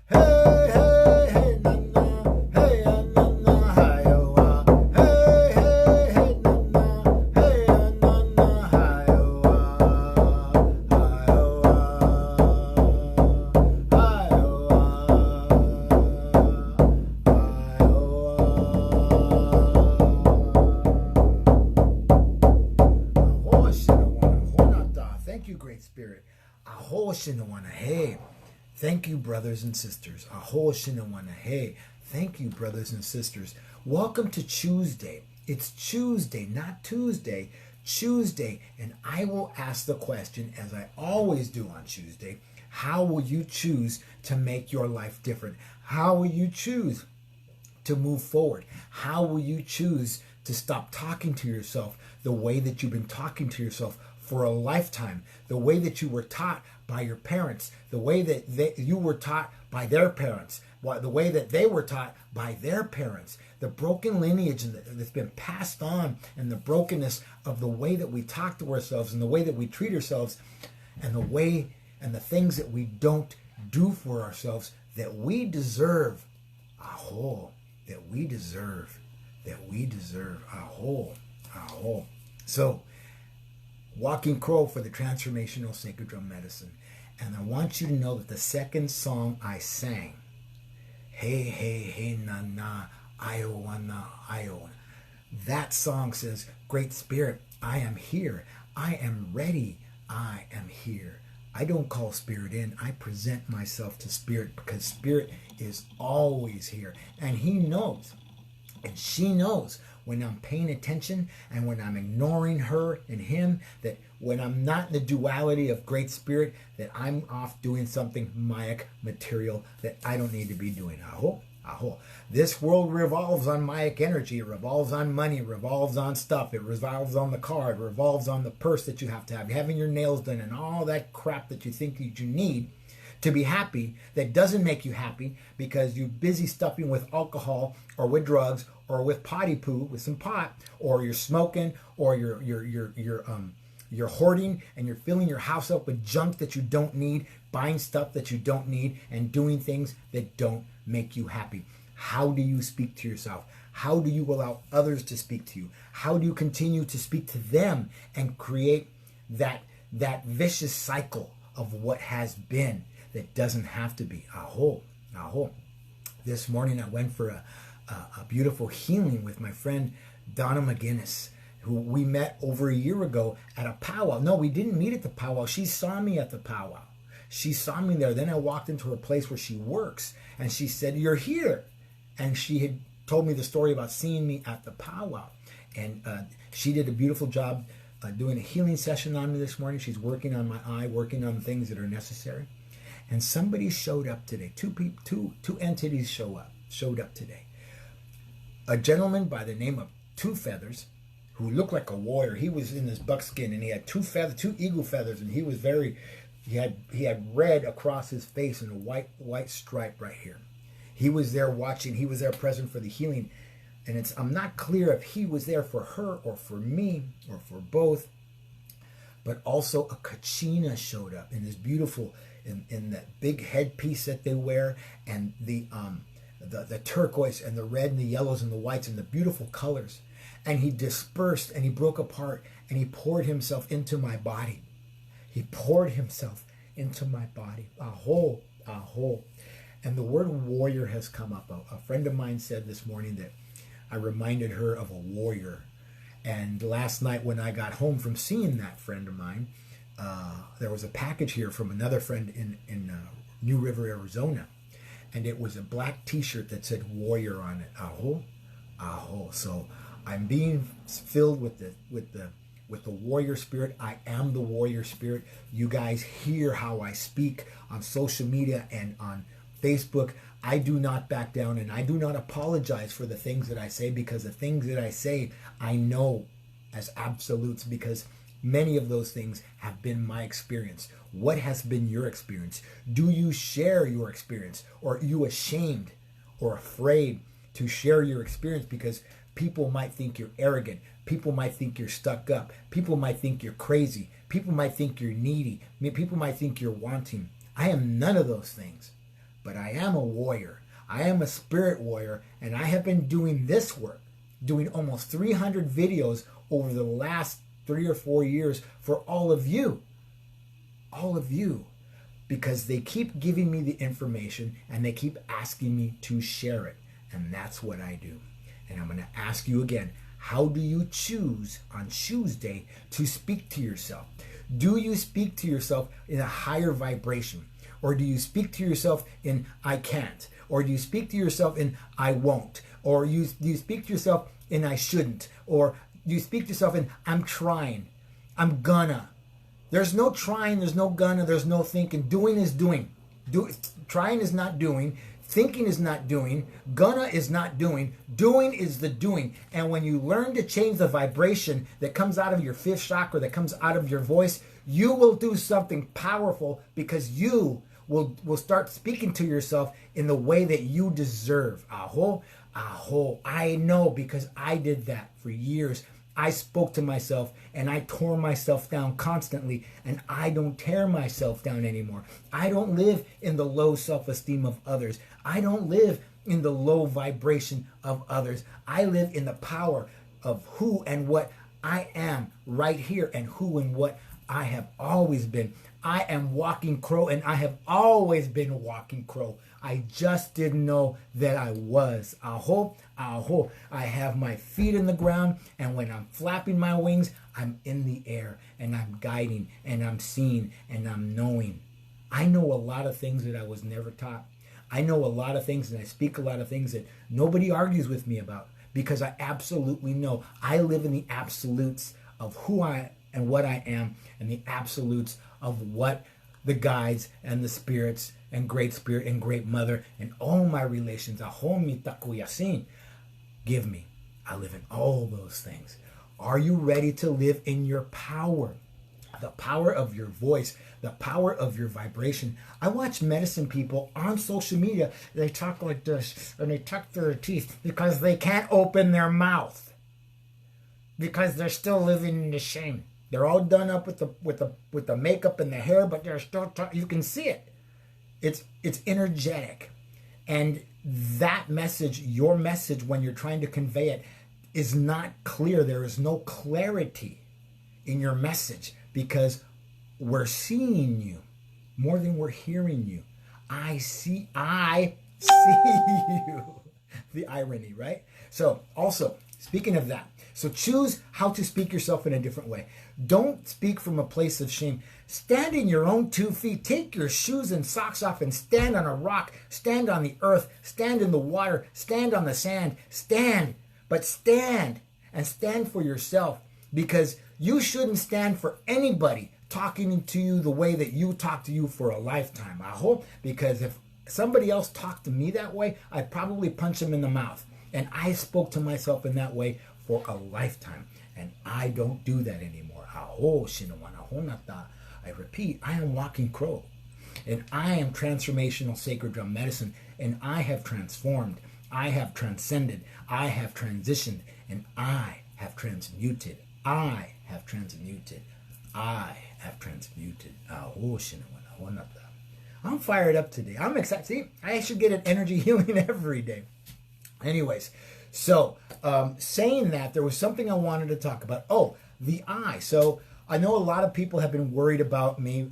Hey, hey, hey, na na. Hey, na na, hi, oh, ah. Hey, hey, hey, na na. Hey, na na, hi, oh, ah. Hi, oh, ah. Hi, oh, ah. Hi, oh, ah. Thank you, Great Spirit. Aho Shinawana. Hey. Thank you, brothers and sisters. Aho Shinawana. Hey. Thank you, brothers and sisters. Welcome to Chuesday. It's Chuesday, not Tuesday. Chuesday. And I will ask the question, as I always do on Chuesday, how will you choose to make your life different? How will you choose to move forward? How will you choose to stop talking to yourself the way that you've been talking to yourself for a lifetime, the way that you were taught by your parents, the way that you were taught by their parents, the way that they were taught by their parents, the broken lineage that's been passed on, and the brokenness of the way that we talk to ourselves and the way that we treat ourselves, and the way and the things that we don't do for ourselves that we deserve. Aho, that we deserve, aho, aho. So, Walking Crow for the Transformational Sacred Drum Medicine. And I want you to know that the second song I sang, Hey, hey, hey, na, na, Iowana, Iowana. That song says, Great Spirit, I am here. I am ready. I am here. I don't call Spirit in. I present myself to Spirit because Spirit is always here. And he knows, and she knows, when I'm paying attention and when I'm ignoring her and him, that when I'm not in the duality of Great Spirit, that I'm off doing something Mayak material that I don't need to be doing. Aho, aho. This world revolves on Mayak energy. It revolves on money. It revolves on stuff. It revolves on the car. It revolves on the purse that you have to have, having your nails done, and all that crap that you think that you need to be happy that doesn't make you happy because you're busy stuffing with alcohol or with drugs or with potty poo, with some pot, or you're smoking, or you're hoarding and you're filling your house up with junk that you don't need, buying stuff that you don't need, and doing things that don't make you happy. How do you speak to yourself? How do you allow others to speak to you? How do you continue to speak to them and create that vicious cycle of what has been that doesn't have to be? Aho, aho. This morning I went for a beautiful healing with my friend Donna McGinnis, who we met over a year ago at a powwow. No, we didn't meet at the powwow. She saw me at the powwow. She saw me there. Then I walked into her place where she works, and she said, "You're here." And she had told me the story about seeing me at the powwow. And she did a beautiful job doing a healing session on me this morning. She's working on my eye, working on things that are necessary. And somebody showed up today. Two entities showed up today. A gentleman by the name of Two Feathers, who looked like a warrior. He was in his buckskin, and he had two eagle feathers, and he was he had red across his face and a white stripe right here. He was there watching. He was there present for the healing, and I'm not clear if he was there for her or for me or for both. But also a kachina showed up in this beautiful, in that big headpiece that they wear, and the turquoise and the red and the yellows and the whites and the beautiful colors. And he dispersed and he broke apart and he poured himself into my body. He poured himself into my body. Aho, aho. And the word warrior has come up. A friend of mine said this morning that I reminded her of a warrior. And last night when I got home from seeing that friend of mine, there was a package here from another friend in New River, Arizona. And it was a black t-shirt that said warrior on it. Aho, aho. So I'm being filled with the warrior spirit. I am the warrior spirit. You guys hear how I speak on social media and on Facebook. I do not back down, and I do not apologize for the things that I say, because the things that I say I know as absolutes, because many of those things have been my experience. What has been your experience? Do you share your experience, or are you ashamed or afraid to share your experience because people might think you're arrogant? People might think you're stuck up. People might think you're crazy. People might think you're needy. People might think you're wanting. I am none of those things. but I am a warrior. I am a spirit warrior, and I have been doing this work, doing almost 300 videos over the last 3 or 4 years for all of you. All of you. Because they keep giving me the information and they keep asking me to share it. And that's what I do. And I'm going to ask you again, how do you choose on Chuesday to speak to yourself? Do you speak to yourself in a higher vibration? Or do you speak to yourself in I can't? Or do you speak to yourself in I won't? Or do you speak to yourself in I shouldn't? Or do you speak to yourself in I'm trying, I'm gonna? There's no trying, there's no gonna, there's no thinking. Doing is doing. Trying is not doing. Thinking is not doing. Gonna is not doing. Doing is the doing. And when you learn to change the vibration that comes out of your fifth chakra, that comes out of your voice, you will do something powerful, because you will start speaking to yourself in the way that you deserve. Aho, aho. I know, because I did that for years. I spoke to myself and I tore myself down constantly, and I don't tear myself down anymore. I don't live in the low self-esteem of others. I don't live in the low vibration of others. I live in the power of who and what I am right here, and who and what I have always been. I am Walking Crow, and I have always been Walking Crow. I just didn't know that I was. Aho, aho. I have my feet in the ground, and when I'm flapping my wings, I'm in the air, and I'm guiding, and I'm seeing, and I'm knowing. I know a lot of things that I was never taught. I know a lot of things, and I speak a lot of things that nobody argues with me about, because I absolutely know. I live in the absolutes of who I and what I am, and the absolutes of what the guides and the spirits and great spirit and great mother and all my relations, give me. I live in all those things. Are you ready to live in your power? The power of your voice, the power of your vibration. I watch medicine people on social media. They talk like this, and they tuck their teeth because they can't open their mouth, because they're still living in the shame. They're all done up with the makeup and the hair, but they're still you can see it. It's energetic. And that message, your message, when you're trying to convey it, is not clear. There is no clarity in your message, because we're seeing you more than we're hearing you. I see you. The irony, right? So also, speaking of that, so choose how to speak yourself in a different way. Don't speak from a place of shame. Stand in your own 2 feet. Take your shoes and socks off and stand on a rock. Stand on the earth. Stand in the water. Stand on the sand. Stand. But stand, and stand for yourself, because you shouldn't stand for anybody talking to you the way that you talk to you for a lifetime. I hope, because if somebody else talked to me that way, I'd probably punch them in the mouth. And I spoke to myself in that way for a lifetime. And I don't do that anymore. I repeat, I am Walking Crow. And I am transformational sacred drum medicine. And I have transformed. I have transcended. I have transitioned. And I have transmuted. I have transmuted. I have transmuted. I'm fired up today. I'm excited. See, I should get an energy healing every day. Anyways, so saying that, there was something I wanted to talk about. Oh, the eye. So I know a lot of people have been worried about me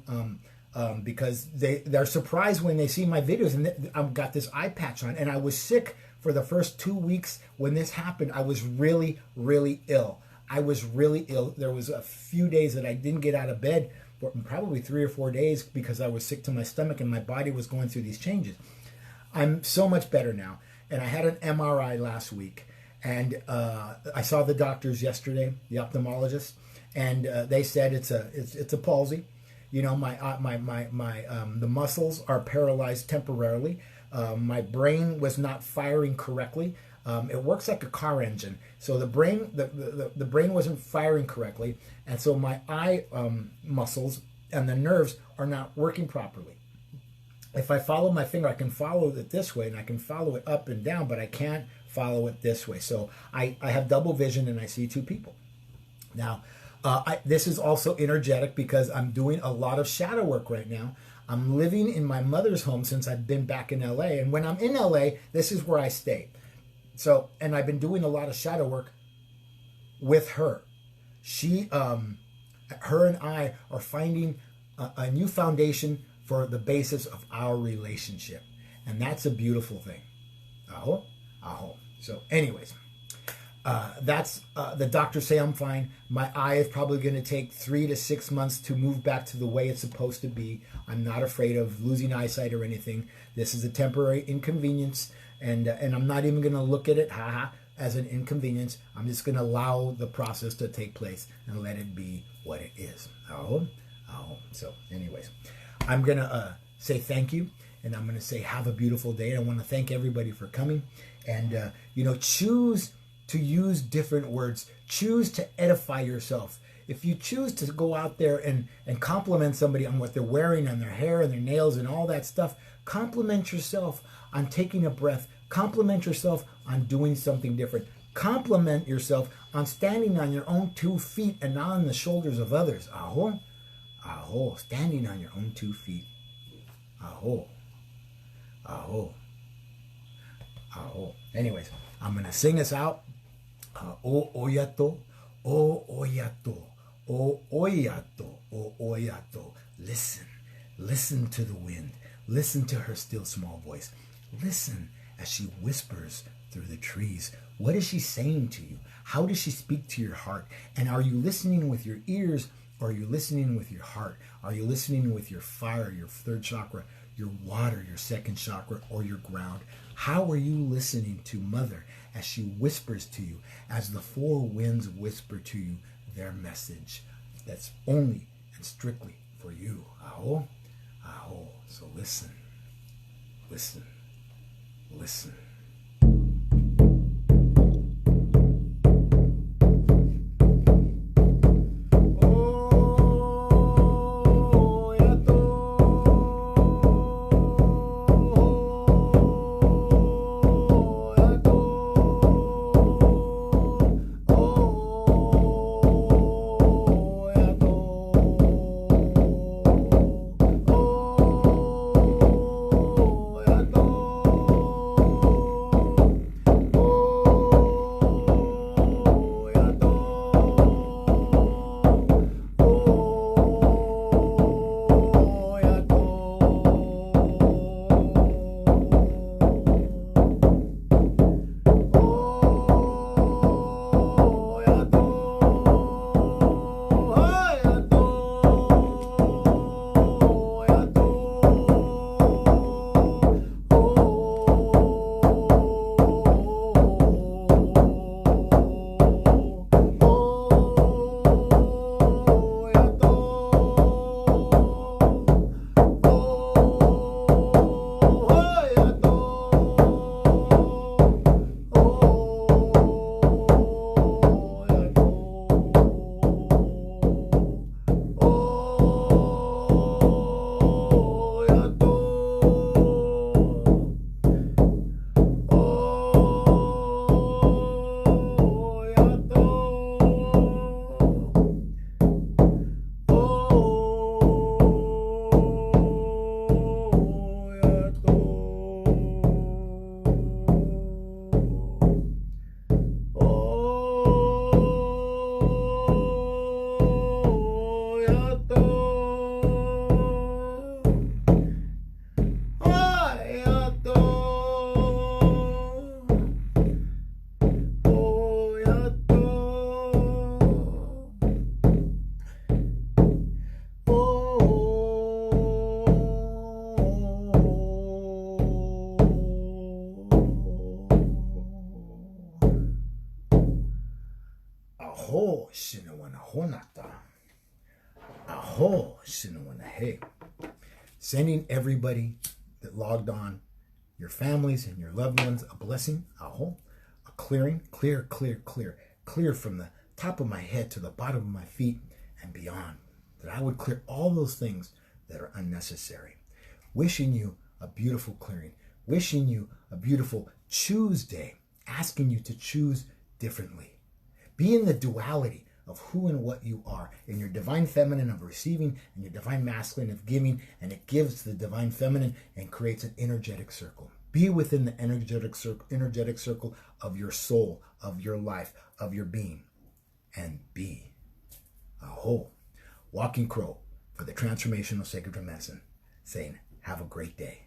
because they're surprised when they see my videos, and I've got this eye patch on, and I was sick for the first 2 weeks when this happened. I was really, really ill. I was really ill. There was a few days that I didn't get out of bed for probably 3 or 4 days because I was sick to my stomach and my body was going through these changes. I'm so much better now. And I had an MRI last week, and I saw the doctors yesterday, the ophthalmologist, and they said it's a palsy. You know, the muscles are paralyzed temporarily. My brain was not firing correctly. It works like a car engine. So the brain wasn't firing correctly, and so my eye muscles and the nerves are not working properly. If I follow my finger, I can follow it this way, and I can follow it up and down, but I can't follow it this way. So I have double vision, and I see two people. Now, this is also energetic because I'm doing a lot of shadow work right now. I'm living in my mother's home since I've been back in LA. And when I'm in LA, this is where I stay. So, and I've been doing a lot of shadow work with her. Her and I are finding a new foundation for the basis of our relationship. And that's a beautiful thing. Aho, aho. So anyways, that's the doctors say I'm fine. My eye is probably going to take 3 to 6 months to move back to the way it's supposed to be. I'm not afraid of losing eyesight or anything. This is a temporary inconvenience, and I'm not even going to look at it as an inconvenience. I'm just going to allow the process to take place and let it be what it is. Aho, aho. So anyways, I'm going to say thank you, and I'm going to say have a beautiful day. And I want to thank everybody for coming. And, choose to use different words. Choose to edify yourself. If you choose to go out there and compliment somebody on what they're wearing and their hair and their nails and all that stuff, compliment yourself on taking a breath. Compliment yourself on doing something different. Compliment yourself on standing on your own 2 feet and not on the shoulders of others. Aho, aho, standing on your own 2 feet. Aho, aho, aho. Anyways, I'm going to sing us out. O oyato, o oyato, o oyato, o oyato. Listen, listen to the wind. Listen to her still small voice. Listen as she whispers through the trees. What is she saying to you? How does she speak to your heart? And are you listening with your ears, or are you listening with your heart? Are you listening with your fire, your 3rd chakra, your water, your 2nd chakra, or your ground? How are you listening to Mother as she whispers to you, as the 4 winds whisper to you their message that's only and strictly for you? Aho, aho. So listen, listen, listen. Aho shinawana honata. Aho shinawana hey. Sending everybody that logged on, your families and your loved ones, a blessing. Aho. A clearing. Clear, clear, clear. Clear from the top of my head to the bottom of my feet and beyond. That I would clear all those things that are unnecessary. Wishing you a beautiful clearing. Wishing you a beautiful Chuesday. Asking you to choose differently. Be in the duality of who and what you are, in your divine feminine of receiving and your divine masculine of giving, and it gives the divine feminine and creates an energetic circle. Be within the energetic circle of your soul, of your life, of your being, and be a whole walking crow for the Transformational Sacred Drum Medicine, saying, have a great day.